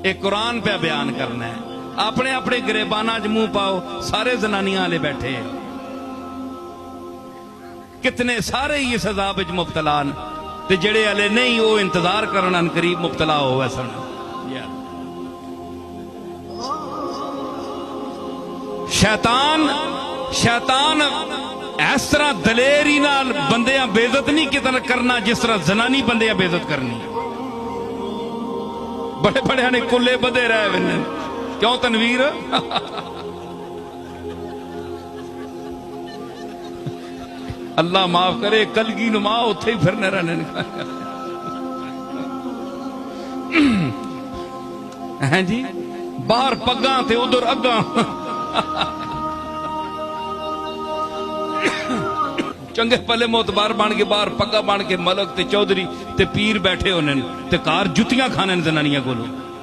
एक कुरान पे बयान करना है। अपने अपने गिरेबाना च मुंह पाओ, सारे जनानियां वाले बैठे हैं, कितने सारे ही इस अजाब च मुब्तला न, ते जेड़े हले नहीं वो इंतजार करन करीब मुब्तला होवे सन। शैतान शैतान इस तरह दलेरी नाल बंदियां बेइज्जत नहीं कितना करना जिस तरह जनानी बंदियां बेइज्जत करनी। बड़े बड़े ने कुल्ले बधे रहे विन, क्यों तनवीर? अल्लाह माफ करे, कलगी नुमा उत्थे ही फिरने रहने हैं जी। बाहर पग्गा ते उधर अग्गा, चंगे पले मोतबार बन के बाहर पग्गा बन के मलक ते चौधरी ते पीर बैठे होने ते कार जुतियां खाने जनानियां कोलों।